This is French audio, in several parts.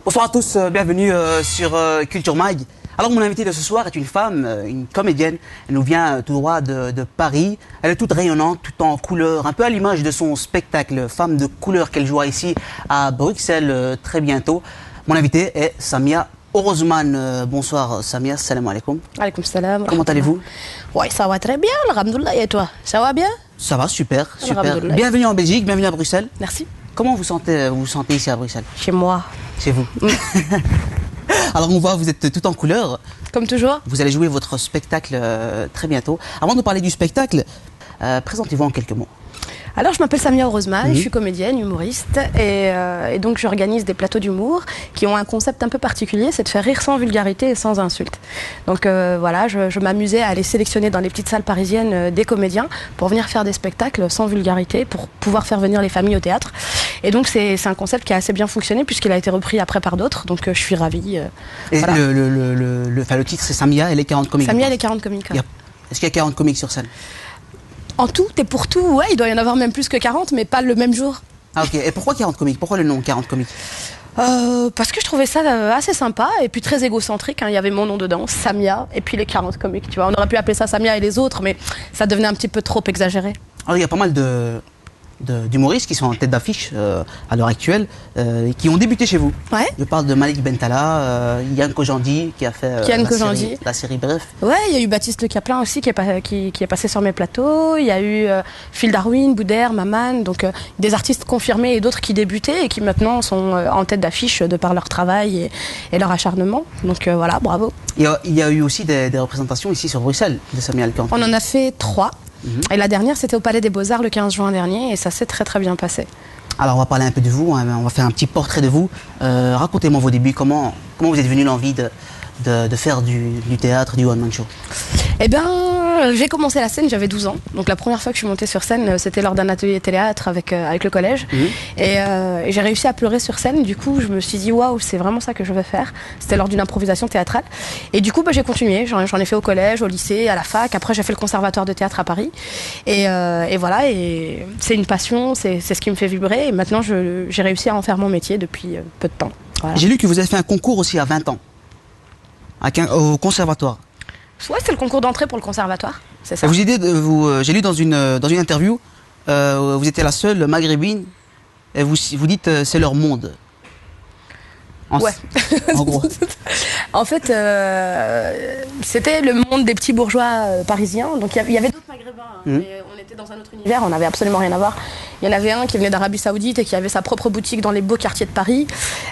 Bonsoir à tous, bienvenue sur Culture Mag. Alors mon invitée de ce soir est une femme, une comédienne. Elle nous vient tout droit de Paris. Elle est toute rayonnante, toute en couleur, un peu à l'image de son spectacle Femme de couleur qu'elle jouera ici à Bruxelles très bientôt. Mon invitée est Samia Orozman. Bonsoir Samia, salam alaikum. Alaikum salam. Comment allez-vous? Oui, ça va très bien, alhamdoulilah. Et toi, ça va bien? Ça va, super, super. Bienvenue en Belgique, bienvenue à Bruxelles. Merci. Comment vous vous sentez ici à Bruxelles? Chez moi. Chez vous. Alors on voit, vous êtes tout en couleur. Comme toujours. Vous allez jouer votre spectacle très bientôt. Avant de parler du spectacle, présentez-vous en quelques mots. Alors, je m'appelle Samia Orozman, je suis comédienne, humoriste, et donc j'organise des plateaux d'humour qui ont un concept un peu particulier, c'est de faire rire sans vulgarité et sans insulte. Donc voilà, je m'amusais à aller sélectionner dans les petites salles parisiennes des comédiens pour venir faire des spectacles sans vulgarité, pour pouvoir faire venir les familles au théâtre. Et donc c'est un concept qui a assez bien fonctionné puisqu'il a été repris après par d'autres, donc je suis ravie. Et voilà. le titre c'est Samia et les 40 comiques. Samia et les 40 comiques. Est-ce qu'il y a 40 comiques sur scène? En tout et pour tout, ouais, il doit y en avoir même plus que 40, mais pas le même jour. Ah ok, et pourquoi 40 comiques? Pourquoi le nom 40 comiques? Parce que je trouvais ça assez sympa et puis très égocentrique, hein. Il y avait mon nom dedans, Samia, et puis les 40 comiques, tu vois. On aurait pu appeler ça Samia et les autres, mais ça devenait un petit peu trop exagéré. Alors il y a pas mal d'humoristes qui sont en tête d'affiche à l'heure actuelle, qui ont débuté chez vous. Ouais. Je parle de Malik Bentala, Yann Kojandi qui a fait la série Bref. Ouais, il y a eu Baptiste Le Caplin aussi qui est passé sur mes plateaux. Il y a eu Phil Darwin, Boudère, Maman, donc des artistes confirmés et d'autres qui débutaient et qui maintenant sont en tête d'affiche de par leur travail et leur acharnement. Donc voilà, bravo. Il y a eu aussi des représentations ici sur Bruxelles de Samia Alcan. On en a fait 3. Et la dernière, c'était au Palais des Beaux-Arts le 15 juin dernier et ça s'est très très bien passé. Alors on va parler un peu de vous, hein, on va faire un petit portrait de vous. Racontez-moi vos débuts, comment vous êtes venu l'envie de faire du théâtre, du one-man show? Eh bien, j'ai commencé la scène, j'avais 12 ans. Donc la première fois que je suis montée sur scène, c'était lors d'un atelier théâtre avec le collège. Et j'ai réussi à pleurer sur scène. Du coup, je me suis dit, waouh, c'est vraiment ça que je veux faire. C'était lors d'une improvisation théâtrale. Et du coup, j'ai continué. J'en ai fait au collège, au lycée, à la fac. Après, j'ai fait le conservatoire de théâtre à Paris. Et voilà, et c'est une passion, c'est ce qui me fait vibrer. Et maintenant, j'ai réussi à en faire mon métier depuis peu de temps. Voilà. J'ai lu que vous avez fait un concours aussi à 20 ans, au conservatoire. Ouais, c'est le concours d'entrée pour le conservatoire, c'est ça. J'ai lu dans une interview, vous étiez la seule maghrébine, et vous dites c'est leur monde. Ouais. En gros. En fait, c'était le monde des petits bourgeois parisiens. Donc il y avait d'autres maghrébins, hein, mais on était dans un autre univers, on n'avait absolument rien à voir. Il y en avait un qui venait d'Arabie Saoudite et qui avait sa propre boutique dans les beaux quartiers de Paris.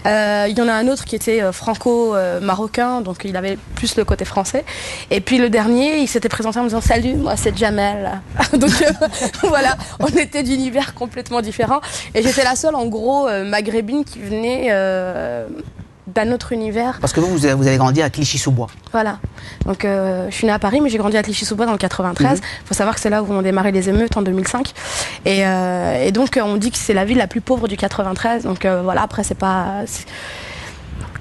Il y en a un autre qui était franco-marocain, donc il avait plus le côté français. Et puis le dernier, il s'était présenté en me disant « Salut, moi c'est Jamel ». Donc voilà, on était d'univers complètement différents. Et j'étais la seule, en gros, maghrébine qui venait d'un autre univers. Parce que vous avez grandi à Clichy-sous-Bois. Voilà. Donc je suis née à Paris, mais j'ai grandi à Clichy-sous-Bois dans le 93. Faut savoir que c'est là où ont démarré les émeutes en 2005. Et donc on dit que c'est la ville la plus pauvre du 93. Donc voilà, après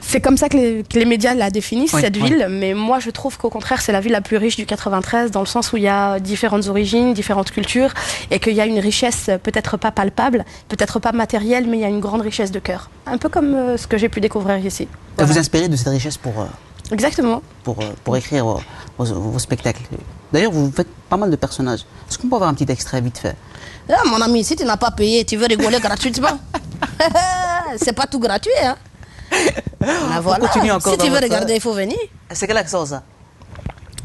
c'est comme ça que les médias la définissent, cette ville. Mais moi, je trouve qu'au contraire, c'est la ville la plus riche du 93, dans le sens où il y a différentes origines, différentes cultures, et qu'il y a une richesse peut-être pas palpable, peut-être pas matérielle, mais il y a une grande richesse de cœur. Un peu comme ce que j'ai pu découvrir ici. Voilà. Vous inspirez de cette richesse pour... Exactement. Pour écrire vos spectacles. D'ailleurs, vous faites pas mal de personnages. Est-ce qu'on peut avoir un petit extrait vite fait? Ah, mon ami, si tu n'as pas payé, tu veux rigoler gratuitement. C'est pas tout gratuit, hein. Ah, voilà. Si tu veux regarder, il faut venir. C'est quel accent ça?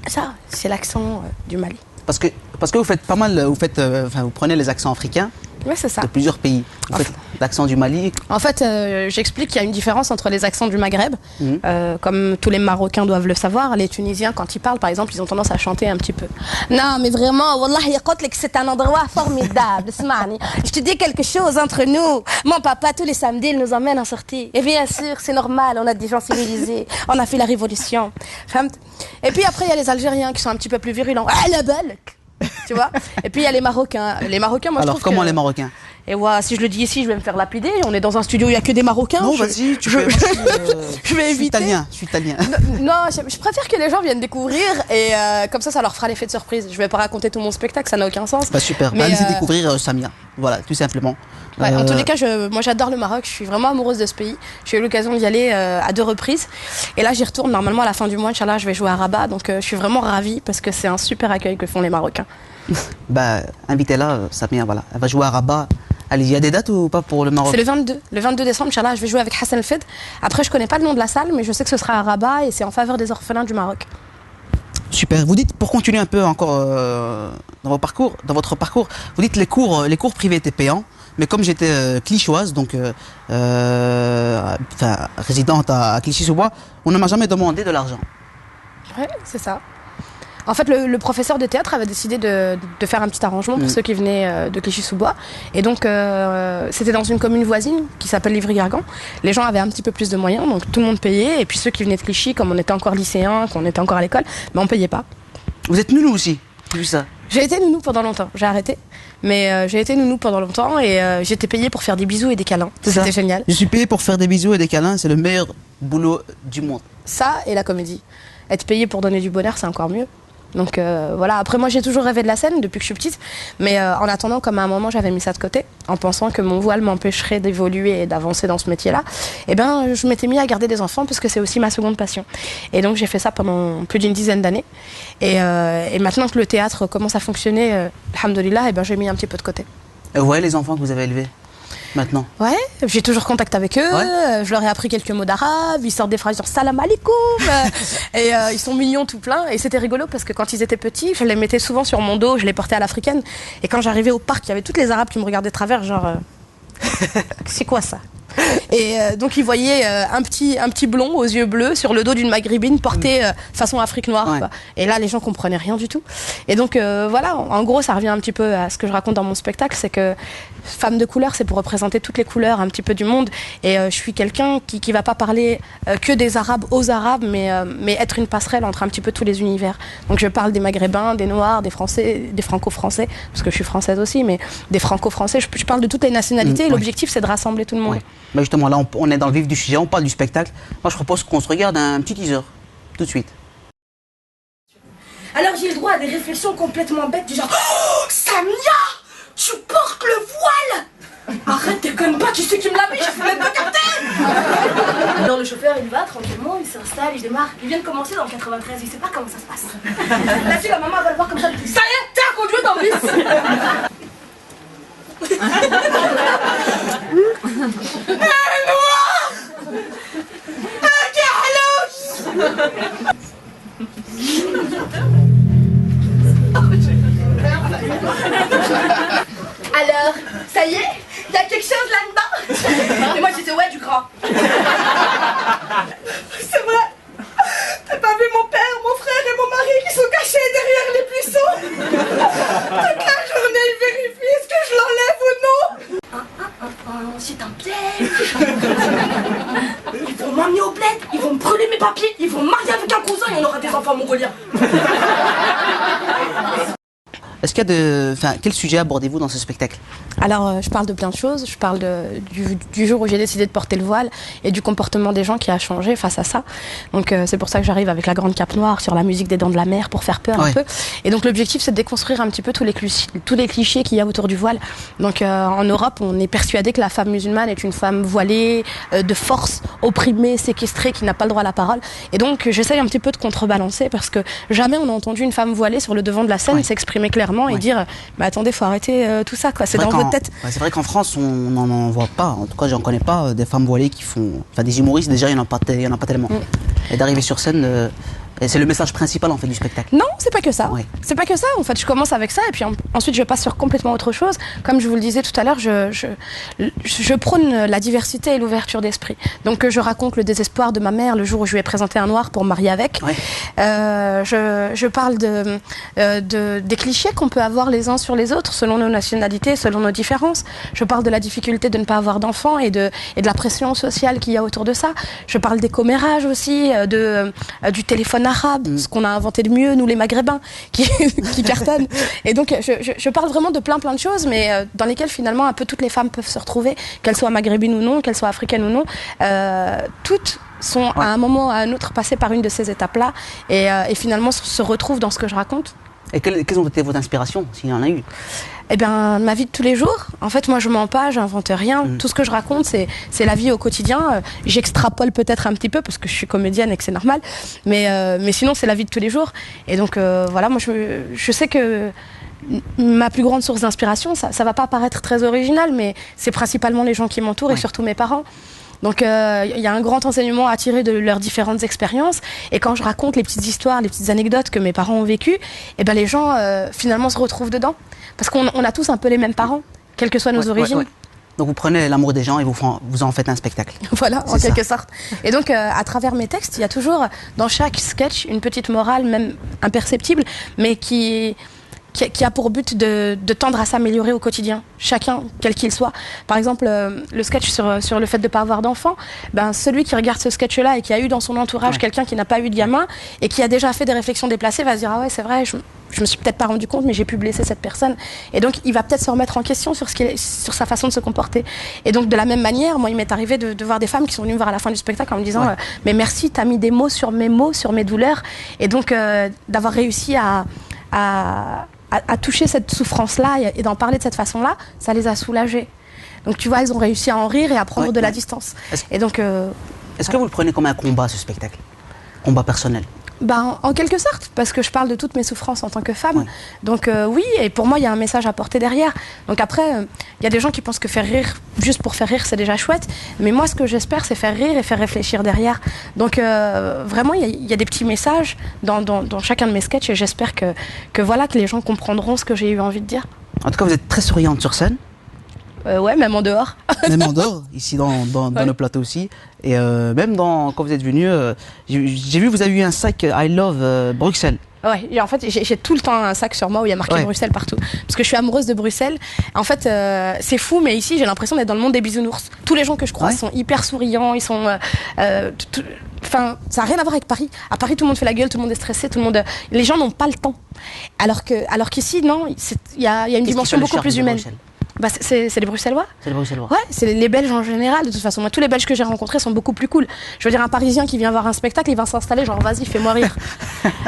Ça, c'est l'accent du Mali. Parce que vous faites pas mal, vous prenez les accents africains. Oui, c'est ça. De plusieurs pays. Vous faites l'accent du Mali. En fait, j'explique qu'il y a une différence entre les accents du Maghreb. Comme tous les Marocains doivent le savoir, les Tunisiens, quand ils parlent, par exemple, ils ont tendance à chanter un petit peu. Non, mais vraiment, Wallah, c'est un endroit formidable. Je te dis quelque chose entre nous. Mon papa, tous les samedis, il nous emmène en sortie. Et bien sûr, c'est normal, on a des gens civilisés. On a fait la révolution. Et puis après, il y a les Algériens qui sont un petit peu plus virulents. Ah, la balle! Tu vois. Et puis il y a les Marocains. Les Marocains, moi, alors, je trouve comment les Marocains? Et voilà, si je le dis ici, je vais me faire lapider. On est dans un studio où il n'y a que des Marocains. Non, vas-y, je vais éviter. Je suis italien. Non, je préfère que les gens viennent découvrir et comme ça leur fera l'effet de surprise. Je vais pas raconter tout mon spectacle, ça n'a aucun sens. Bah super, Mais, laissez découvrir Samia. Voilà, tout simplement. Ouais, en tous les cas, moi j'adore le Maroc, je suis vraiment amoureuse de ce pays. J'ai eu l'occasion d'y aller à 2 reprises. Et là, j'y retourne normalement à la fin du mois. Inch'Allah, je vais jouer à Rabat. Donc je suis vraiment ravie parce que c'est un super accueil que font les Marocains. Bah, invitez-la, Samia, voilà. Elle va jouer à Rabat. Allez, il y a des dates ou pas pour le Maroc? C'est le 22 décembre, Inch'Allah, je vais jouer avec Hassan El-Fed. Après, je connais pas le nom de la salle, mais je sais que ce sera à Rabat et c'est en faveur des orphelins du Maroc. Super. Vous dites, pour continuer un peu encore dans votre parcours, vous dites les cours privés étaient payants, mais comme j'étais clichéoise, donc résidente à Clichy-sous-Bois, on ne m'a jamais demandé de l'argent. Ouais, c'est ça. En fait, le professeur de théâtre avait décidé de faire un petit arrangement pour ceux qui venaient de Clichy-sous-Bois. Et donc, c'était dans une commune voisine qui s'appelle Livry-Gargan. Les gens avaient un petit peu plus de moyens, donc tout le monde payait. Et puis ceux qui venaient de Clichy, comme on était encore lycéens, qu'on était encore à l'école, on ne payait pas. Vous êtes nounou aussi, j'ai vu ça. J'ai été nounou pendant longtemps, j'ai arrêté. Mais j'ai été nounou pendant longtemps et j'étais payée pour faire des bisous et des câlins. C'était génial. Je suis payée pour faire des bisous et des câlins, c'est le meilleur boulot du monde. Ça et la comédie. Être payée pour donner du bonheur, c'est encore mieux. Donc voilà, après moi j'ai toujours rêvé de la scène depuis que je suis petite, mais en attendant, comme à un moment j'avais mis ça de côté, en pensant que mon voile m'empêcherait d'évoluer et d'avancer dans ce métier-là, et ben je m'étais mis à garder des enfants parce que c'est aussi ma seconde passion. Et donc j'ai fait ça pendant plus d'une dizaine d'années. Et maintenant que le théâtre commence à fonctionner, alhamdoulilah, et ben j'ai mis un petit peu de côté. Et vous voyez les enfants que vous avez élevés maintenant? Ouais, j'ai toujours contact avec eux, je leur ai appris quelques mots d'arabe, ils sortent des phrases genre salam alaikum, et ils sont mignons tout plein, et c'était rigolo parce que quand ils étaient petits, je les mettais souvent sur mon dos, je les portais à l'africaine, et quand j'arrivais au parc, il y avait toutes les arabes qui me regardaient de travers, genre c'est quoi ça? Et donc ils voyaient un petit blond aux yeux bleus sur le dos d'une maghrébine portée façon Afrique noire. Ouais. Quoi. Et là les gens comprenaient rien du tout. Et donc voilà, en gros ça revient un petit peu à ce que je raconte dans mon spectacle, c'est que femme de couleur, c'est pour représenter toutes les couleurs un petit peu du monde. Et je suis quelqu'un qui va pas parler que des arabes aux arabes, mais être une passerelle entre un petit peu tous les univers. Donc je parle des maghrébins, des noirs, des français, des franco-français, parce que je suis française aussi, mais des franco-français. Je parle de toutes les nationalités et l'objectif c'est de rassembler tout le monde. Ouais. Bah justement, là, on est dans le vif du sujet, on parle du spectacle. Moi, je propose qu'on se regarde un petit teaser, tout de suite. Alors j'ai le droit à des réflexions complètement bêtes du genre oh, Samia, tu portes le voile. Arrête, déconne pas, tu sais qui me l'a mis, je peux même pas capter. Alors le chauffeur il va tranquillement, il s'installe, il démarre. Il vient de commencer dans le 93, il sait pas comment ça se passe. La fille, la maman va le voir comme ça, ça y est, t'es à conduire dans le bus. Alors, ça y est, y a quelque chose là-dedans. Et moi j'étais ouais du grand. C'est vrai. T'as pas vu mon père, mon frère et mon mari qui sont cachés derrière les buissons. Toute la journée ils vérifient est-ce que je l'enlève ou non. C'est un piège. Ils vont m'emmener au bled, ils vont me brûler mes papiers, ils vont me marier avec un cousin et on aura des enfants mongoliens. Est-ce qu'il y a de... Enfin, quel sujet abordez-vous dans ce spectacle? Alors, je parle de plein de choses. Je parle du jour où j'ai décidé de porter le voile et du comportement des gens qui a changé face à ça. Donc, c'est pour ça que j'arrive avec la grande cape noire sur la musique des Dents de la Mer pour faire peur un peu. Et donc, l'objectif, c'est de déconstruire un petit peu tous les clichés qu'il y a autour du voile. Donc, en Europe, on est persuadé que la femme musulmane est une femme voilée, de force, opprimée, séquestrée, qui n'a pas le droit à la parole. Et donc, j'essaye un petit peu de contrebalancer parce que jamais on a entendu une femme voilée sur le devant de la scène s'exprimer clairement et dire mais attendez, faut arrêter tout ça, quoi. C'est dans votre tête. C'est vrai qu'en France, on n'en voit pas. En tout cas, j'en connais pas des femmes voilées qui font. Enfin, des humoristes, déjà, il n'y en a pas tellement. Et d'arriver sur scène. Et c'est le message principal en fait du spectacle. Non, c'est pas que ça. C'est pas que ça. En fait, je commence avec ça et puis ensuite je passe sur complètement autre chose. Comme je vous le disais tout à l'heure, je prône la diversité et l'ouverture d'esprit. Donc je raconte le désespoir de ma mère le jour où je lui ai présenté un noir pour me marier avec. Je parle des clichés qu'on peut avoir les uns sur les autres selon nos nationalités, selon nos différences. Je parle de la difficulté de ne pas avoir d'enfants et de la pression sociale qu'il y a autour de ça. Je parle des commérages aussi, du téléphone arabe, ce qu'on a inventé de mieux, nous les maghrébins, qui cartonnent. Et donc, je parle vraiment de plein de choses, mais dans lesquelles finalement un peu toutes les femmes peuvent se retrouver, qu'elles soient maghrébines ou non, qu'elles soient africaines ou non. Toutes sont à un moment ou à un autre passées par une de ces étapes-là et finalement se retrouvent dans ce que je raconte. Et quelles ont été vos inspirations, s'il y en a eu? Eh bien, ma vie de tous les jours. En fait, moi, je mens pas, j'invente rien. Tout ce que je raconte, c'est la vie au quotidien. J'extrapole peut-être un petit peu parce que je suis comédienne et que c'est normal. Mais sinon, c'est la vie de tous les jours. Et donc, voilà, moi, je sais que ma plus grande source d'inspiration, ça va pas paraître très original, mais c'est principalement les gens qui m'entourent et surtout mes parents. Donc il y a un grand enseignement à tirer de leurs différentes expériences et quand je raconte les petites histoires, les petites anecdotes que mes parents ont vécues, et ben les gens finalement se retrouvent dedans parce qu'on a tous un peu les mêmes parents, quelles que soient nos origines. Donc vous prenez l'amour des gens et vous en faites un spectacle. Voilà, en quelque sorte. Et donc à travers mes textes, il y a toujours dans chaque sketch une petite morale, même imperceptible, mais qui a pour but de tendre à s'améliorer au quotidien, chacun, quel qu'il soit. Par exemple, le sketch sur le fait de ne pas avoir d'enfant, ben, celui qui regarde ce sketch-là et qui a eu dans son entourage quelqu'un qui n'a pas eu de gamin et qui a déjà fait des réflexions déplacées va se dire « Ah ouais, c'est vrai, je me suis peut-être pas rendu compte, mais j'ai pu blesser cette personne. » Et donc, il va peut-être se remettre en question sur sa façon de se comporter. Et donc, de la même manière, moi, il m'est arrivé de voir des femmes qui sont venues me voir à la fin du spectacle en me disant mais merci, t'as mis des mots, sur mes douleurs. » Et donc, d'avoir réussi à toucher cette souffrance-là et d'en parler de cette façon-là, ça les a soulagées. Donc tu vois, elles ont réussi à en rire et à prendre de la distance. Et donc, est-ce que vous le prenez comme un combat, ce spectacle? Combat personnel? Ben, en quelque sorte, parce que je parle de toutes mes souffrances en tant que femme. Donc oui, et pour moi, il y a un message à porter derrière. Donc après, il y a des gens qui pensent que faire rire, juste pour faire rire, c'est déjà chouette. Mais moi, ce que j'espère, c'est faire rire et faire réfléchir derrière. Donc vraiment, il y a des petits messages dans chacun de mes sketchs et j'espère que les gens comprendront ce que j'ai eu envie de dire. En tout cas, vous êtes très souriante sur scène. Ouais, même en dehors. Même en dehors, ici dans nos plateaux aussi. Et même quand vous êtes venu, j'ai vu vous avez eu un sac I Love Bruxelles. Ouais, et en fait, j'ai tout le temps un sac sur moi où il y a marqué Bruxelles partout. Parce que je suis amoureuse de Bruxelles. En fait, c'est fou, mais ici, j'ai l'impression d'être dans le monde des bisounours. Tous les gens que je croise sont hyper souriants, ils sont... Enfin, ça n'a rien à voir avec Paris. À Paris, tout le monde fait la gueule, tout le monde est stressé, les gens n'ont pas le temps. Alors qu'ici, non, il y a une dimension beaucoup plus humaine. Bah, c'est les Bruxellois. C'est les Bruxellois. Ouais, c'est les Belges en général. De toute façon, moi, tous les Belges que j'ai rencontrés sont beaucoup plus cool. Je veux dire, un Parisien qui vient voir un spectacle, il va s'installer genre vas-y, fais-moi rire.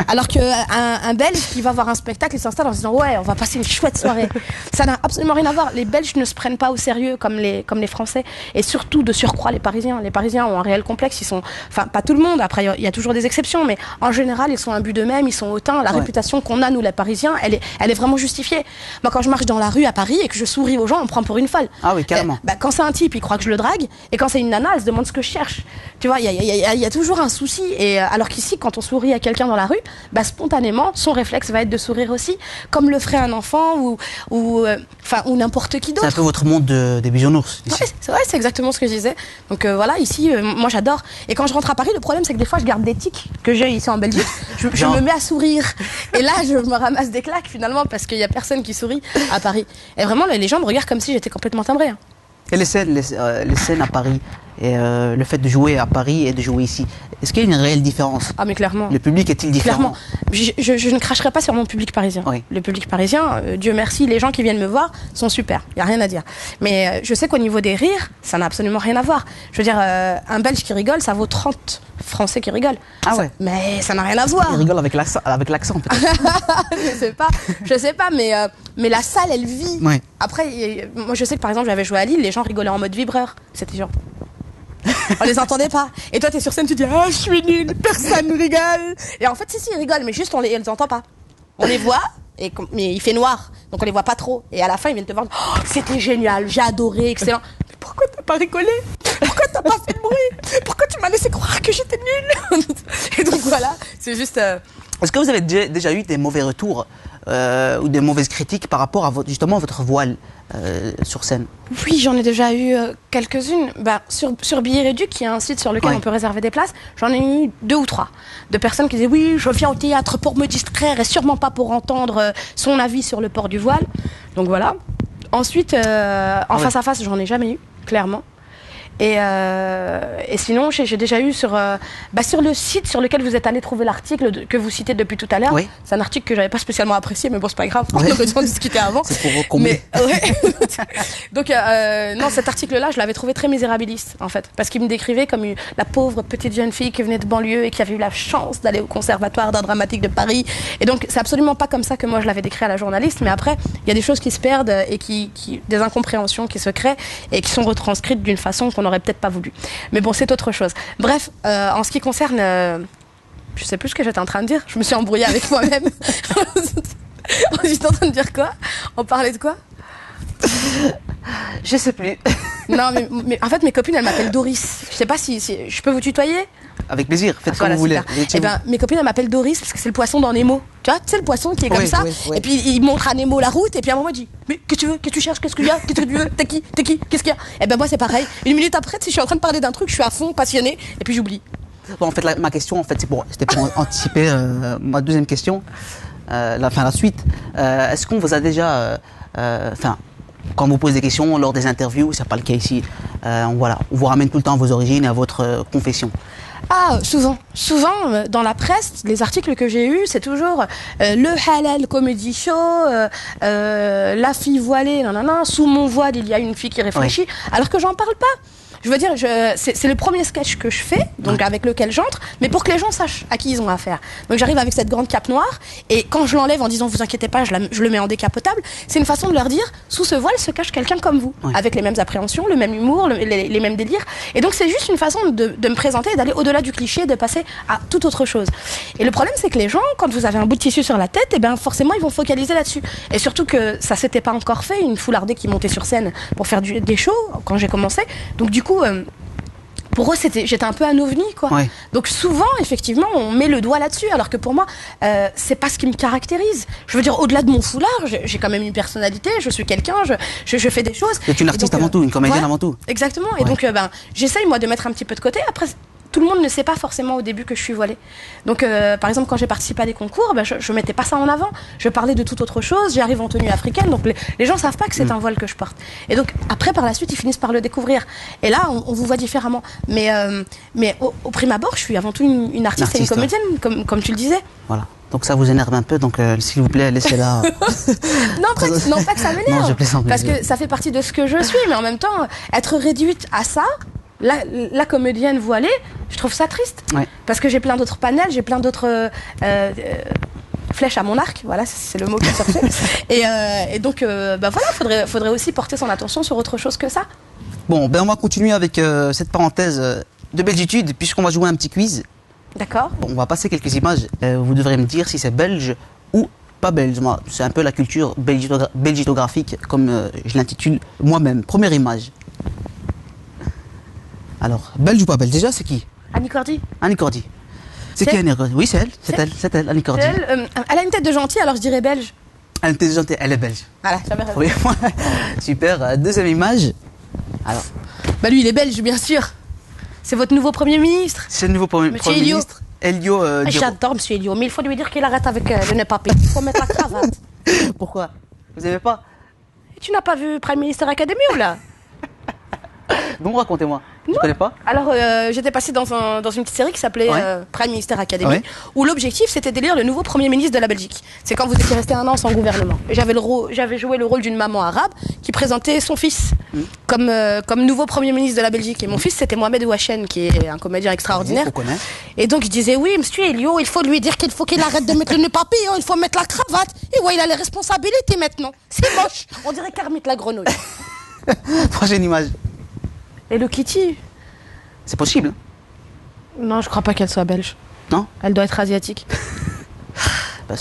Alors qu'un Belge qui va voir un spectacle, il s'installe en se disant ouais, on va passer une chouette soirée. Ça n'a absolument rien à voir. Les Belges ne se prennent pas au sérieux comme les Français. Et surtout, de surcroît, les Parisiens. Les Parisiens ont un réel complexe. Ils sont, enfin, pas tout le monde. Après, il y a toujours des exceptions, mais en général, ils sont imbus d'eux-mêmes. Ils sont hautains. La réputation qu'on a nous, les Parisiens, elle est vraiment justifiée. Moi, quand je marche dans la rue à Paris et que je souris aux gens, on me prend pour une folle. Ah oui, carrément. Quand c'est un type, il croit que je le drague, et quand c'est une nana, elle se demande ce que je cherche. Tu vois, il y a toujours un souci. Et alors qu'ici, quand on sourit à quelqu'un dans la rue, spontanément, son réflexe va être de sourire aussi, comme le ferait un enfant ou n'importe qui d'autre. C'est un peu votre monde des bisounours. Ouais, c'est exactement ce que je disais. Donc voilà, ici, moi j'adore. Et quand je rentre à Paris, le problème c'est que des fois je garde des tics que j'ai ici en Belgique. Je me mets à sourire. Et là, je me ramasse des claques finalement parce qu'il n'y a personne qui sourit à Paris. Et vraiment, les gens me regardent comme si j'étais complètement timbrée. Et les scènes à Paris, et le fait de jouer à Paris et de jouer ici, est-ce qu'il y a une réelle différence? Ah mais clairement. Le public est-il différent? Clairement. Je ne cracherai pas sur mon public parisien. Oui. Le public parisien, Dieu merci, les gens qui viennent me voir sont super, il n'y a rien à dire. Mais je sais qu'au niveau des rires, ça n'a absolument rien à voir. Je veux dire, un Belge qui rigole, ça vaut 30 Français qui rigolent. Ah ouais. Mais ça n'a rien à voir. Il rigole avec l'accent peut-être. Je sais pas, mais la salle, elle vit. Ouais. Après, moi je sais que par exemple, j'avais joué à Lille, les gens rigolaient en mode vibreur. C'était genre... On les entendait pas. Et toi, t'es sur scène, tu dis ah, je suis nulle, personne ne rigole. Et en fait, si, ils rigolent, mais juste on les entend pas. On les voit, mais il fait noir, donc on les voit pas trop. Et à la fin, ils viennent te voir, oh, c'était génial, j'ai adoré, excellent. Mais pourquoi t'as pas rigolé? Pourquoi t'as pas fait de bruit? Pourquoi tu m'as laissé croire que j'étais nulle? Et donc voilà, c'est juste. Est-ce que vous avez déjà eu des mauvais retours ou des mauvaises critiques par rapport à votre voile sur scène? Oui, j'en ai déjà eu quelques-unes. Sur Billets Réduits, qui est un site sur lequel on peut réserver des places, j'en ai eu 2 ou 3 de personnes qui disaient oui, je viens au théâtre pour me distraire et sûrement pas pour entendre son avis sur le port du voile. Donc voilà. Ensuite, face à face, j'en ai jamais eu, clairement. Et sinon, j'ai déjà eu sur le site sur lequel vous êtes allé trouver l'article que vous citez depuis tout à l'heure. Oui. C'est un article que j'avais pas spécialement apprécié, mais bon, c'est pas grave. On aurait dû en discuter avant. C'est pour combler. Donc, non, cet article-là, je l'avais trouvé très misérabiliste, en fait. Parce qu'il me décrivait comme la pauvre petite jeune fille qui venait de banlieue et qui avait eu la chance d'aller au conservatoire d'art dramatique de Paris. Et donc, c'est absolument pas comme ça que moi je l'avais décrit à la journaliste. Mais après, il y a des choses qui se perdent et des incompréhensions qui se créent et qui sont retranscrites d'une façon qu'on n'aurait peut-être pas voulu. Mais bon, c'est autre chose. Bref, en ce qui concerne... je sais plus ce que j'étais en train de dire. Je me suis embrouillée avec moi-même. J'étais en train de dire quoi? On parlait de quoi? Je sais plus. Non, mais en fait, mes copines, elles m'appellent Doris. Je sais pas si je peux vous tutoyer? Avec plaisir, faites Voilà, comme vous voulez. Eh ben, mes copines, elles m'appellent Doris parce que c'est le poisson dans Nemo. Tu vois, le poisson qui est comme Oui, ça. oui, oui. Et puis, il montre à Nemo la route. Et puis, à un moment, il dit: mais qu'est-ce que tu veux? Qu'est-ce que tu cherches? Qu'est-ce qu'il y a? Qu'est-ce que tu veux? T'es qui? Qu'est-ce qu'il y a? Eh ben, moi, c'est pareil. Une minute après, si je suis en train de parler d'un truc, je suis à fond, passionnée. Et puis, j'oublie. Bon, en fait, ma question, en fait, c'était pour anticiper ma deuxième question, la suite. Est-ce qu'on vous a déjà, quand on vous pose des questions lors des interviews, c'est pas le cas ici, on vous ramène tout le temps à vos origines et à votre confession. Ah, souvent. Souvent, dans la presse, les articles que j'ai eus, c'est toujours le halal comedy show, la fille voilée, nanana, sous mon voile, il y a une fille qui réfléchit, alors que j'en parle pas. Je veux dire, c'est le premier sketch que je fais, donc avec lequel j'entre, mais pour que les gens sachent à qui ils ont affaire. Donc j'arrive avec cette grande cape noire, et quand je l'enlève en disant vous inquiétez pas, je le mets en décapotable, c'est une façon de leur dire sous ce voile se cache quelqu'un comme vous, avec les mêmes appréhensions, le même humour, les mêmes délires. Et donc c'est juste une façon de me présenter et d'aller au-delà du cliché, de passer à toute autre chose. Et le problème, c'est que les gens, quand vous avez un bout de tissu sur la tête, et ben forcément ils vont focaliser là-dessus. Et surtout que ça s'était pas encore fait, une foulardée qui montait sur scène pour faire des shows quand j'ai commencé. Donc du coup, pour eux, j'étais un peu un ovni, quoi. Ouais. Donc souvent, effectivement, on met le doigt là-dessus, alors que pour moi, c'est pas ce qui me caractérise. Je veux dire, au-delà de mon foulard, j'ai quand même une personnalité, je suis quelqu'un, je fais des choses. C'est une artiste avant tout, une comédienne avant tout. Exactement. Et donc, j'essaye, moi, de mettre un petit peu de côté. Après, tout le monde ne sait pas forcément au début que je suis voilée. Donc, par exemple, quand j'ai participé à des concours, je mettais pas ça en avant. Je parlais de toute autre chose. J'arrive en tenue africaine, donc les gens savent pas que c'est un voile que je porte. Et donc, après, par la suite, ils finissent par le découvrir. Et là, on vous voit différemment. Mais au prime abord, je suis avant tout une artiste et une comédienne, comme tu le disais. Voilà. Donc ça vous énerve un peu, donc s'il vous plaît, laissez-la. non, pas que ça m'énerve. Non, je plaisante. Parce que ça fait partie de ce que je suis, mais en même temps, être réduite à ça. La comédienne voilée, je trouve ça triste. Ouais. Parce que j'ai plein d'autres panels, j'ai plein d'autres flèches à mon arc, voilà, c'est le mot qui sortait. Et donc, voilà, faudrait aussi porter son attention sur autre chose que ça. Bon, on va continuer avec cette parenthèse de belgitude, puisqu'on va jouer un petit quiz. D'accord. Bon, on va passer quelques images. Vous devrez me dire si c'est belge ou pas belge. Moi, c'est un peu la culture belgitographique, comme je l'intitule moi-même. Première image. Alors, belge ou pas belge? Déjà, c'est qui? Annie Cordy. Annie Cordy. C'est qui Annie Cordy? Oui, c'est elle, Annie Cordy. Elle a une tête de gentille, alors je dirais belge. Elle a une tête de gentille, elle est belge. Voilà, j'avais raison. Oui, super. Deuxième image. Alors. Bah lui, il est belge, bien sûr. C'est votre nouveau Premier ministre. C'est le nouveau Premier ministre. Elio. J'adore Monsieur Elio, mais il faut lui dire qu'il arrête avec le nez papé. Il faut mettre la cravate. Pourquoi? Vous aimez pas? Tu n'as pas vu Prime Minister Academy ou là? Bon, racontez-moi. Je ne connais pas. Alors, j'étais passée dans une petite série qui s'appelait Prime Minister Academy, où l'objectif, c'était d'élire le nouveau Premier ministre de la Belgique. C'est quand vous étiez resté un an sans gouvernement. J'avais joué le rôle d'une maman arabe qui présentait son fils comme nouveau Premier ministre de la Belgique. Et mon fils, c'était Mohamed Ouachen, qui est un comédien extraordinaire. Et donc, je disais, oui, monsieur Elio, il faut lui dire qu'il faut qu'il arrête de mettre le nœud papillon, il faut mettre la cravate. Et ouais, il a les responsabilités maintenant. C'est moche. On dirait Kermit la grenouille. Prochaine image. Hello Kitty. C'est possible? Non, je crois pas qu'elle soit belge. Non? Elle doit être asiatique. Bah,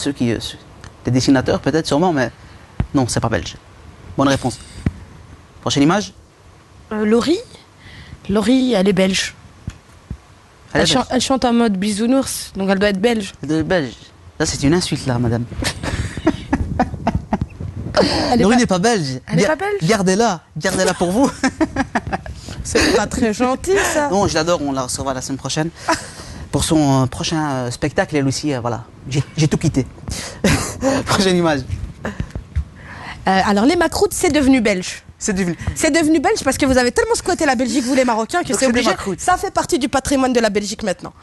des dessinateurs peut-être, sûrement, mais non, c'est pas belge. Bonne réponse. Prochaine image? Laurie. Laurie, elle est belge. Elle chante en mode bisounours, donc elle doit être belge. Elle doit être belge. Là, c'est une insulte, là, madame. Laurie n'est pas belge. Elle n'est pas belge? Gardez-la pour vous. C'est pas très gentil, ça. Non, je l'adore, on la recevra la semaine prochaine. Pour son prochain spectacle, elle aussi, voilà. J'ai tout quitté. Prochaine image. Alors, les macroutes, c'est devenu belge. C'est devenu. C'est devenu belge parce que vous avez tellement squatté la Belgique, vous les Marocains, que Donc c'est c'est des obligé. macroutes. Ça fait partie du patrimoine de la Belgique maintenant.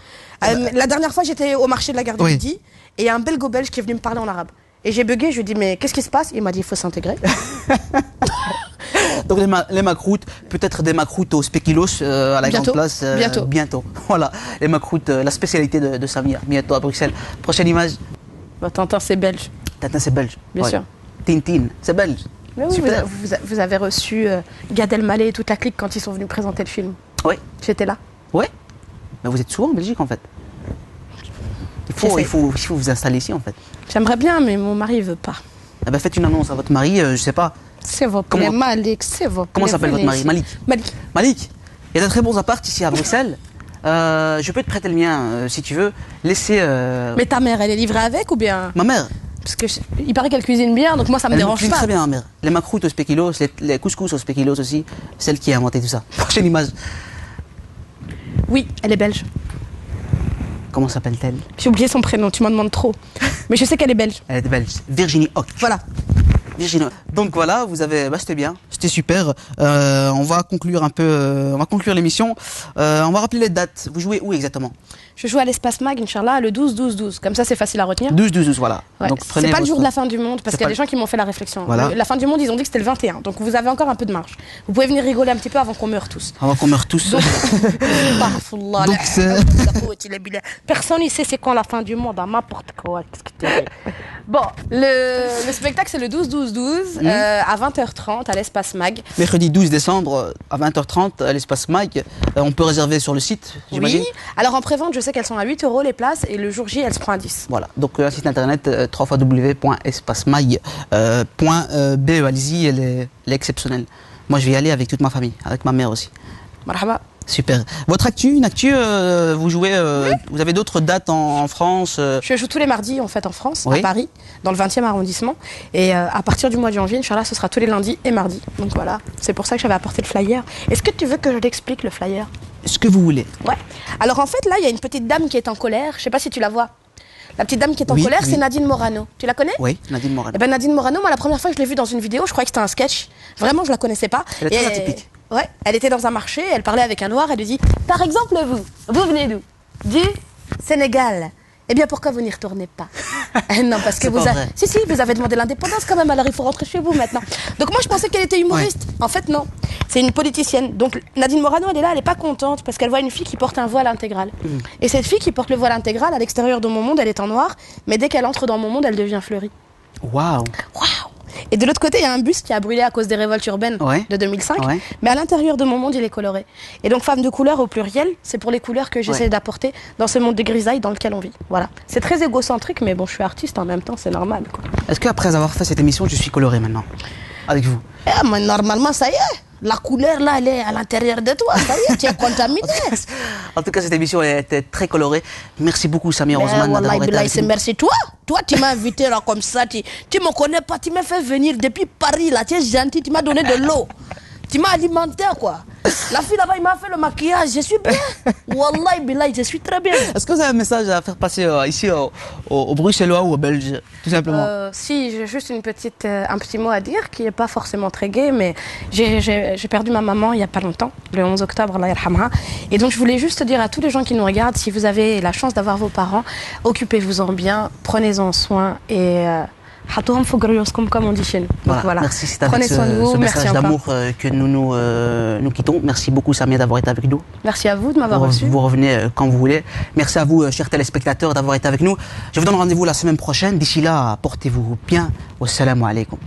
La dernière fois, j'étais au marché de la gare de Oui. Midi et il y a un belgo-belge qui est venu me parler en arabe. Et j'ai bugué, je lui ai dit, mais qu'est-ce qui se passe? Il m'a dit, il faut s'intégrer. Donc les macroutes, peut-être des macroutes au spéculoos à la Bientôt. grande place. Bientôt. Voilà, les macroutes, la spécialité de Samir, bientôt à Bruxelles. Prochaine image, Bah, Tintin, c'est belge. Tintin c'est belge. Bien sûr. Tintin, c'est belge. Mais oui, Super. vous avez reçu Gad Elmaleh et toute la clique quand ils sont venus présenter le film. Oui, J'étais là. ouais. Mais vous êtes souvent en Belgique en fait. Il J'essaie. faut vous installer ici en fait. J'aimerais bien, mais mon mari veut pas. Eh ben, faites une annonce à votre mari, je sais pas. S'il vous plaît, Comment- Malik, s'il vous plaît. Comment s'appelle votre venez mari? ici. Malik. Malik. Malik, il y a de très bons apparts ici à Bruxelles. Je peux te prêter le mien si tu veux. Laissez Mais ta mère, elle est livrée avec ou bien? ma mère. Parce que il paraît qu'elle cuisine bien, donc moi ça me Elle dérange cuisine pas. très bien, ma mère. Les macroutes au spéculoos, les couscous au spéculoos aussi. Celle qui a inventé tout ça. Prochaine image. Oui, elle est belge. Comment s'appelle-t-elle? J'ai oublié son prénom, tu m'en demandes trop. Mais je sais qu'elle est belge. Elle est belge. Virginie Hoc. Voilà. Virginie. Donc voilà, vous avez, c'était bien, c'était super. On va conclure un peu, on va conclure l'émission. On va rappeler les dates. Vous jouez où exactement? Je joue à l'espace mag, Inch'Allah, le 12-12-12. Comme ça, c'est facile à retenir. 12-12-12, voilà. Ouais. Donc C'est pas le jour votre- de la fin du monde, parce C'est qu'il y a pas des gens qui m'ont fait la réflexion. Voilà. La fin du monde, ils ont dit que c'était le 21. Donc vous avez encore un peu de marge. Vous pouvez venir rigoler un petit peu avant qu'on meure tous. Avant qu'on meure tous. Astaghfirullah, Donc, la c'est- hawla wala quwwata illa billah. Personne ne sait c'est quand la fin du monde, à n'importe quoi. Qu'est-ce que t'es- Bon, le spectacle c'est le 12-12-12 à 20h30 à l'espace mag. Mercredi 12 décembre à 20h30 à l'espace Mag. On peut réserver sur le site, j'imagine. Oui. Alors en prévente, je sais qu'elles sont à 8 € les places et le jour J, elles se prend à 10. Voilà, donc un site internet www.espacemag.be. Allez-y, elle est exceptionnelle. Moi, je vais y aller avec toute ma famille, avec ma mère aussi. Marhaba. Super. Votre actu, une actu, vous jouez, vous avez d'autres dates en France Je joue tous les mardis en fait en France, Oui. à Paris, dans le 20e arrondissement. Et à partir du mois de janvier, Inch'Allah, ce sera tous les lundis et mardis. Donc voilà, c'est pour ça que j'avais apporté le flyer. Est-ce que tu veux que je l'explique le flyer? Ce que vous voulez. Ouais. Alors en fait, là, il y a une petite dame qui est en colère. Je sais pas si tu la vois. La petite dame qui est en Oui, colère, oui. c'est Nadine Morano. Tu la connais? Oui, Nadine Morano. Eh ben Nadine Morano, moi la première fois que je l'ai vue dans une vidéo, je croyais que c'était un sketch. Vraiment, je la connaissais pas. Elle est très Et atypique. Ouais, elle était dans un marché, elle parlait avec un noir, elle lui dit par exemple vous venez d'où? Du Sénégal. Eh bien pourquoi vous n'y retournez pas? Non, parce que C'est vous pas avez vrai. si vous avez demandé l'indépendance quand même, alors il faut rentrer chez vous maintenant. Donc moi je pensais qu'elle était humoriste. En fait non. C'est une politicienne. Donc Nadine Morano, elle est là, elle est pas contente parce qu'elle voit une fille qui porte un voile intégral. Et cette fille qui porte le voile intégral à l'extérieur de mon monde, elle est en noir, mais dès qu'elle entre dans mon monde, elle devient fleurie. Waouh. Waouh! Et de l'autre côté, il y a un bus qui a brûlé à cause des révoltes urbaines Ouais. de 2005. Ouais. Mais à l'intérieur de mon monde, il est coloré. Et donc, femme de couleur au pluriel, c'est pour les couleurs que j'essaie Ouais. d'apporter dans ce monde de grisaille dans lequel on vit. Voilà. C'est très égocentrique, mais bon, je suis artiste en même temps, c'est normal, quoi. Est-ce qu'après avoir fait cette émission, je suis coloré maintenant? Avec vous? Eh, mais normalement, ça y est. La couleur, là, elle est à l'intérieur de toi. Ça y est, tu es contaminé. En tout cas, cette émission elle était très colorée. Merci beaucoup, Samir Osman, Wallahi, d'avoir été billahi, avec c'est nous. merci toi. Toi, tu m'as invité là comme ça. Tu me connais pas. Tu m'as fait venir depuis Paris là. Tu es gentil. Tu m'as donné de l'eau. Tu m'as alimenté quoi. La fille là-bas, il m'a fait le maquillage. Je suis bien. Wallahi, billahi, je suis très bien. Est-ce que vous avez un message à faire passer ici aux Bruxellois ou aux Belges, tout simplement? Si, j'ai juste un petit mot à dire qui n'est pas forcément très gai, mais j'ai perdu ma maman il n'y a pas longtemps, le 11 octobre, Allah yarhamha. Et donc je voulais juste dire à tous les gens qui nous regardent, si vous avez la chance d'avoir vos parents, occupez-vous-en bien, prenez-en soin et comme on dit chez nous. Donc, voilà. Merci, c'est avec Prenez soin de vous, ce merci message encore. d'amour que nous quittons. Merci beaucoup, Samir, d'avoir été avec nous. Merci à vous de m'avoir reçu. Vous revenez quand vous voulez. Merci à vous, chers téléspectateurs, d'avoir été avec nous. Je vous donne rendez-vous la semaine prochaine. D'ici là, portez-vous bien. Wassalamu alaikum.